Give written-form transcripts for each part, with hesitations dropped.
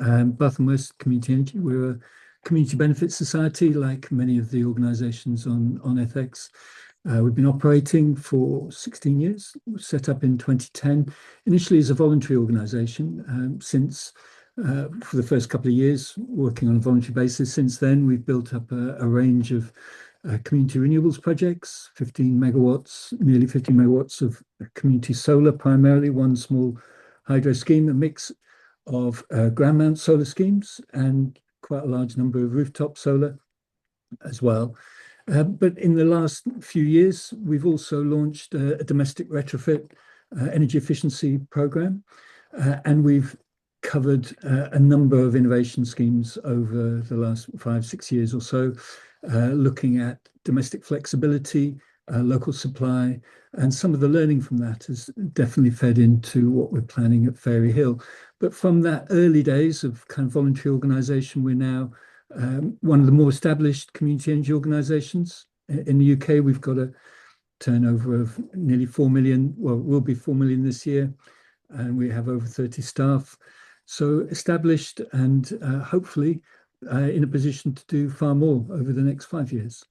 Bath and West Community Energy. We're a community benefit society, like many of the organisations on Ethex. We've been operating for 16 years, set up in 2010, initially as a voluntary organisation. Since for the first couple of years, working on a voluntary basis. Since then, we've built up a range of community renewables projects, 15 megawatts, nearly 15 megawatts of community solar, primarily one small hydro scheme, a mix of ground mount solar schemes and quite a large number of rooftop solar as well. But in the last few years, we've also launched a domestic retrofit energy efficiency program, and we've covered a number of innovation schemes over the last 5-6 years or so, looking at domestic flexibility, local supply, and some of the learning from that has definitely fed into what we're planning at Fairy Hill. But from that early days of kind of voluntary organisation, we're now one of the more established community energy organisations in the UK. We've got a turnover of nearly 4 million, well, will be 4 million this year, and we have over 30 staff. So established and hopefully in a position to do far more over the next 5 years.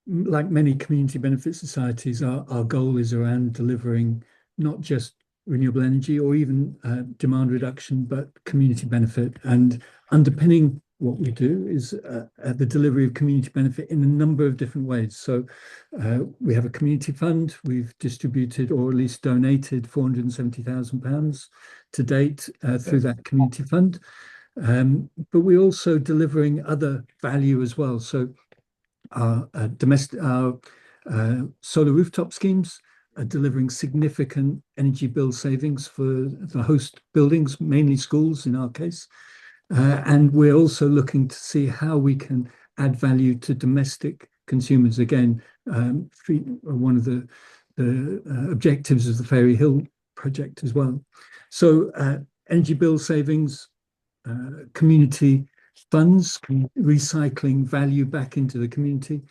Like many community benefit societies, our goal is around delivering not just renewable energy or even demand reduction, but community benefit. And underpinning what we do is the delivery of community benefit in a number of different ways. So we have a community fund. We've distributed or at least donated £470,000 to date through that community fund. But we're also delivering other value as well. So our solar rooftop schemes are delivering significant energy bill savings for the host buildings, mainly schools in our case. And we're also looking to see how we can add value to domestic consumers. Again, one of the objectives of the Fairy Hill project as well. So energy bill savings, community funds, recycling value back into the community,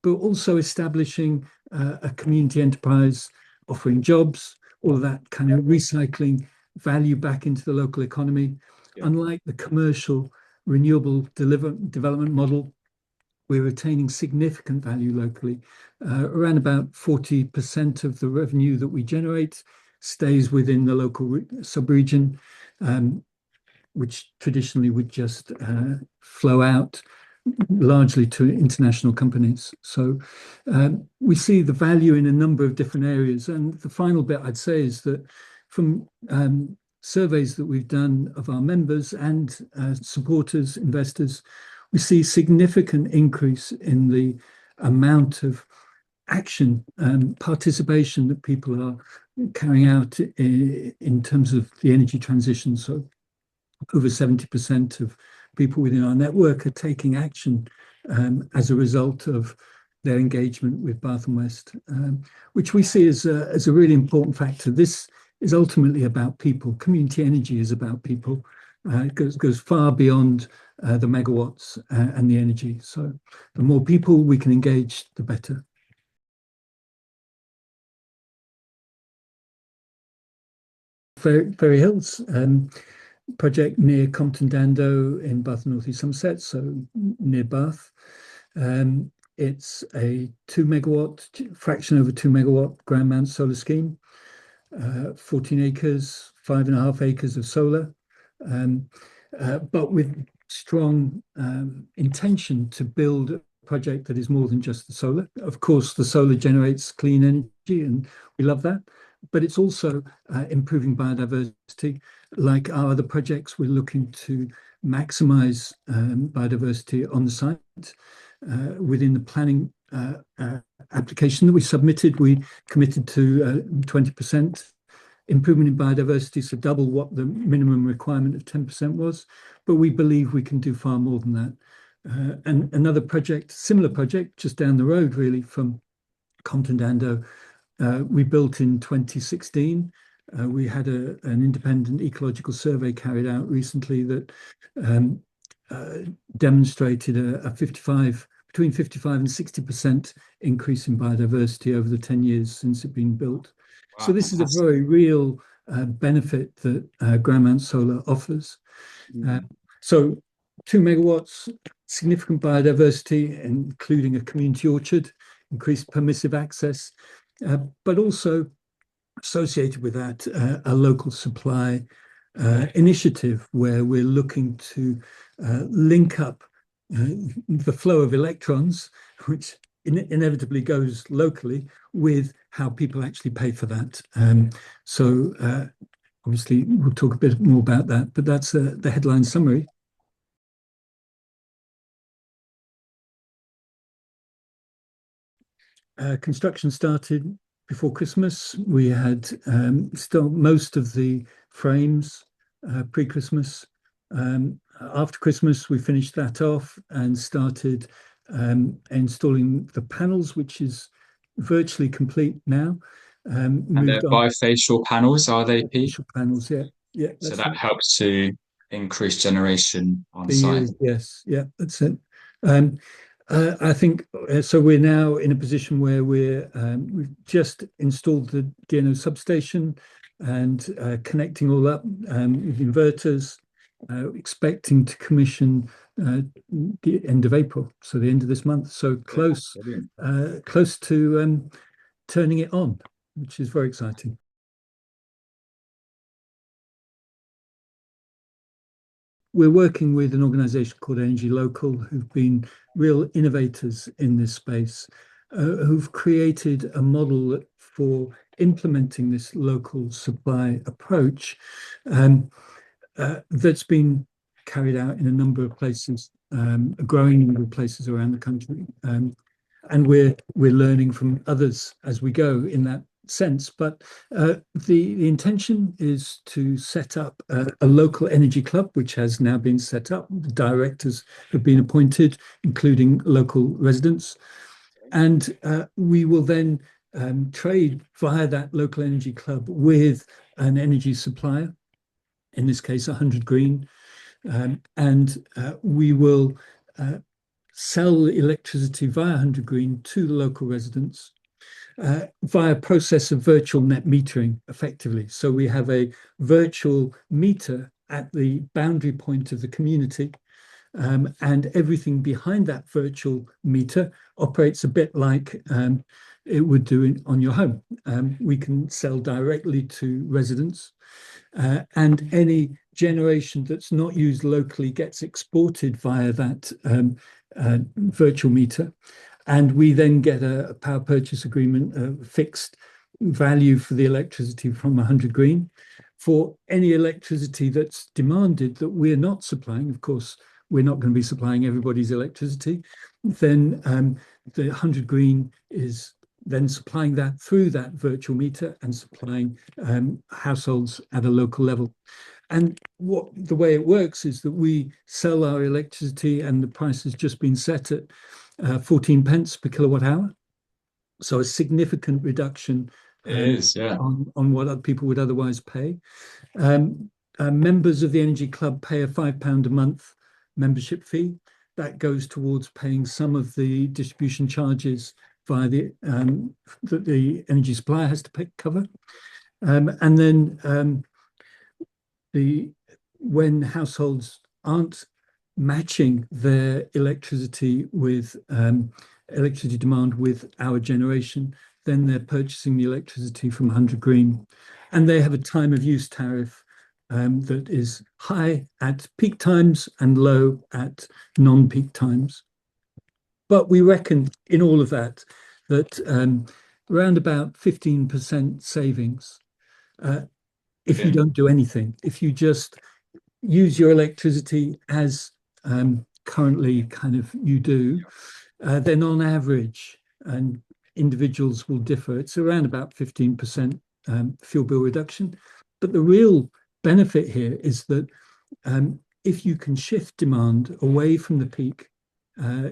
but also establishing a community enterprise, offering jobs, all of that kind of recycling value back into the local economy. Yeah. Unlike the commercial renewable development model, we're retaining significant value locally. Around about 40% of the revenue that we generate stays within the local sub-region, which traditionally would just flow out largely to international companies. So we see the value in a number of different areas. And the final bit I'd say is that from surveys that we've done of our members and supporters, investors, we see significant increase in the amount of action and participation that people are carrying out in terms of the energy transition. So over 70% of people within our network are taking action as a result of their engagement with Bath and West, which we see as a really important factor. This is ultimately about people. Community energy is about people. It goes far beyond the megawatts and the energy. So the more people we can engage, the better. Fairy Hills, project near Compton Dando in Bath and North East Somerset, so near Bath. It's a 2 megawatt, fraction over 2 megawatt ground mount solar scheme, 14 acres, 5.5 acres of solar, but with strong intention to build a project that is more than just the solar. Of course, the solar generates clean energy and we love that, but it's also improving biodiversity. Like our other projects, we're looking to maximize biodiversity on the site. Within the planning application that we submitted, we committed to 20% improvement in biodiversity, so double what the minimum requirement of 10% was. But we believe we can do far more than that. And another project, similar project, just down the road really from Compton Dando, we built in 2016. We had an independent ecological survey carried out recently that demonstrated between 55 and 60% increase in biodiversity over the 10 years since it's been built. So Wow, this is a fantastic. very real benefit that ground mount solar offers. Uh, Mm. so 2 megawatts, significant biodiversity, including a community orchard, increased permissive access, but also associated with that, a local supply initiative where we're looking to link up the flow of electrons, which inevitably goes locally, with how people actually pay for that. So obviously, we'll talk a bit more about that, but that's the headline summary. Construction started before Christmas. We had still most of the frames pre-Christmas. After Christmas, we finished that off and started installing the panels, which is virtually complete now. And they're Moved on bifacial panels, are they, Pete? initial panels, yeah, yeah, So that's that right. helps to increase generation on The site. years, yes, yeah, that's it. Um, I think so. We're now in a position where we've just installed the DNO substation and connecting all up with inverters, expecting to commission the end of April, so the end of this month. So Yeah, close, brilliant. close to turning it on, which is very exciting. We're working with an organization called Energy Local, who've been real innovators in this space, who've created a model for implementing this local supply approach that's been carried out in a number of places, a growing number of places around the country. And we're learning from others as we go in that sense. But the intention is to set up a local energy club, which has now been set up. The directors have been appointed, including local residents, and we will then trade via that local energy club with an energy supplier. In this case, 100 Green, and we will sell electricity via 100 Green to the local residents via process of virtual net metering effectively. So we have a virtual meter at the boundary point of the community, and everything behind that virtual meter operates a bit like it would do on your home. We can sell directly to residents, and any generation that's not used locally gets exported via that virtual meter. And we then get a power purchase agreement, a fixed value for the electricity from 100 Green. For any electricity that's demanded that we're not supplying, of course, we're not going to be supplying everybody's electricity, then the 100 Green is then supplying that through that virtual meter and supplying households at a local level. And the way it works is that we sell our electricity and the price has just been set at 14 pence per kilowatt hour. So a significant reduction It is, yeah. on what other people would otherwise pay. Um, Members of the Energy Club pay a £5 a month membership fee. That goes towards paying some of the distribution charges via that the energy supplier has to cover. And then the when households aren't matching their electricity demand with our generation, then they're purchasing the electricity from 100 Green, and they have a time of use tariff that is high at peak times and low at non-peak times. But we reckon in all of that around about 15% savings uh, if you Brilliant. don't do anything, if you just use your electricity as currently kind of you do, then on average, and individuals will differ, it's around about 15% fuel bill reduction. But the real benefit here is that if you can shift demand away from the peak,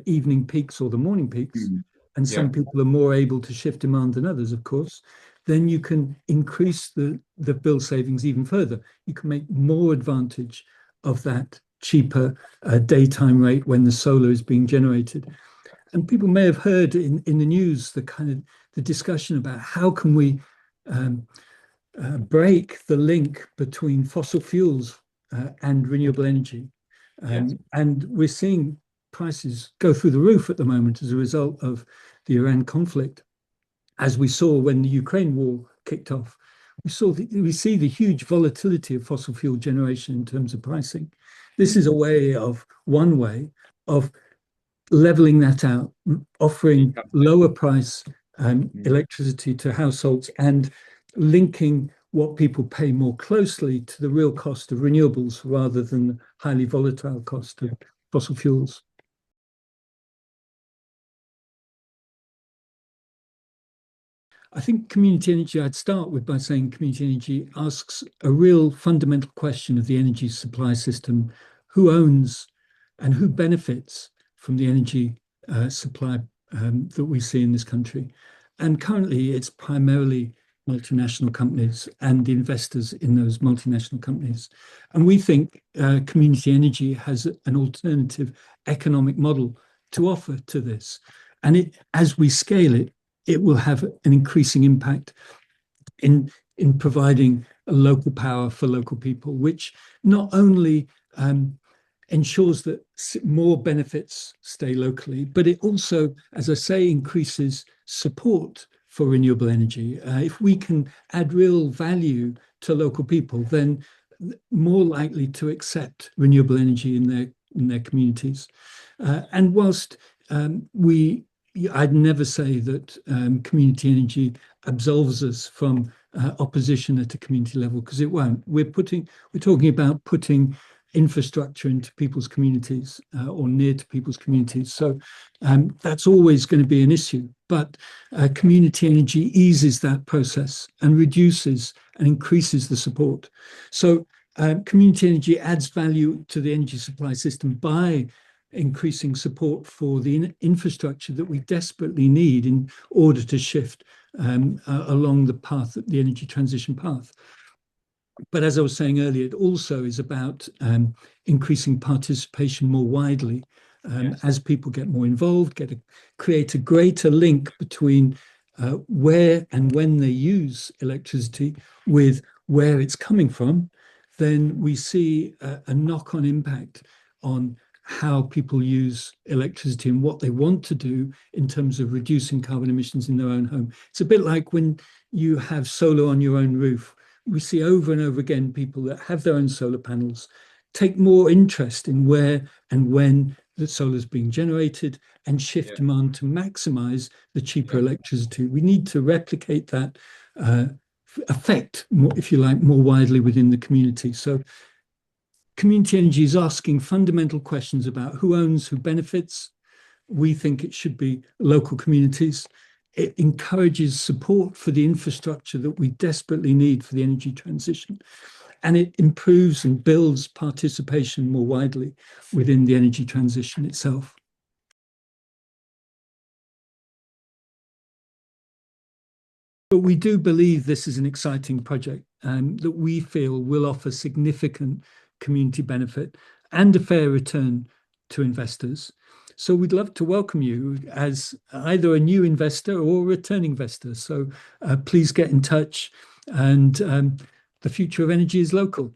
evening peaks or the morning peaks, Mm. and Yeah. some people are more able to shift demand than others, of course, then you can increase the bill savings even further. You can make more advantage of that cheaper daytime rate when the solar is being generated. And people may have heard in the news the kind of the discussion about how can we um, break the link between fossil fuels and renewable energy. And we're seeing prices go through the roof at the moment as a result of the Iran conflict. As we saw when the Ukraine war kicked off, we see the huge volatility of fossil fuel generation in terms of pricing. This is one way of leveling that out, offering lower price electricity to households and linking what people pay more closely to the real cost of renewables rather than the highly volatile cost of fossil fuels. I think community energy, I'd start with by saying community energy asks a real fundamental question of the energy supply system. Who owns and who benefits from the energy supply that we see in this country? And currently it's primarily multinational companies and the investors in those multinational companies. And we think community energy has an alternative economic model to offer to this. And as we scale it, it will have an increasing impact in providing a local power for local people, which not only ensures that more benefits stay locally, but it also, as I say, increases support for renewable energy. If we can add real value to local people, then more likely to accept renewable energy in their communities. And whilst I'd never say that community energy absolves us from opposition at a community level, because it won't. We're talking about putting infrastructure into people's communities or near to people's communities. So that's always going to be an issue. But community energy eases that process and reduces and increases the support. So community energy adds value to the energy supply system by increasing support for the infrastructure that we desperately need in order to shift along the energy transition path. But as I was saying earlier, it also is about increasing participation more widely as people get more involved, create a greater link between where and when they use electricity with where it's coming from. Then we see a knock-on impact on how people use electricity and what they want to do in terms of reducing carbon emissions in their own home. It's a bit like when you have solar on your own roof. We see over and over again people that have their own solar panels take more interest in where and when the solar is being generated and shift demand to maximize the cheaper electricity. We need to replicate that effect, if you like, more widely within the community. So community energy is asking fundamental questions about who owns, who benefits. We think it should be local communities. It encourages support for the infrastructure that we desperately need for the energy transition. And it improves and builds participation more widely within the energy transition itself. But we do believe this is an exciting project that we feel will offer significant community benefit and a fair return to investors. So we'd love to welcome you as either a new investor or a returning investor. So please get in touch, and the future of energy is local.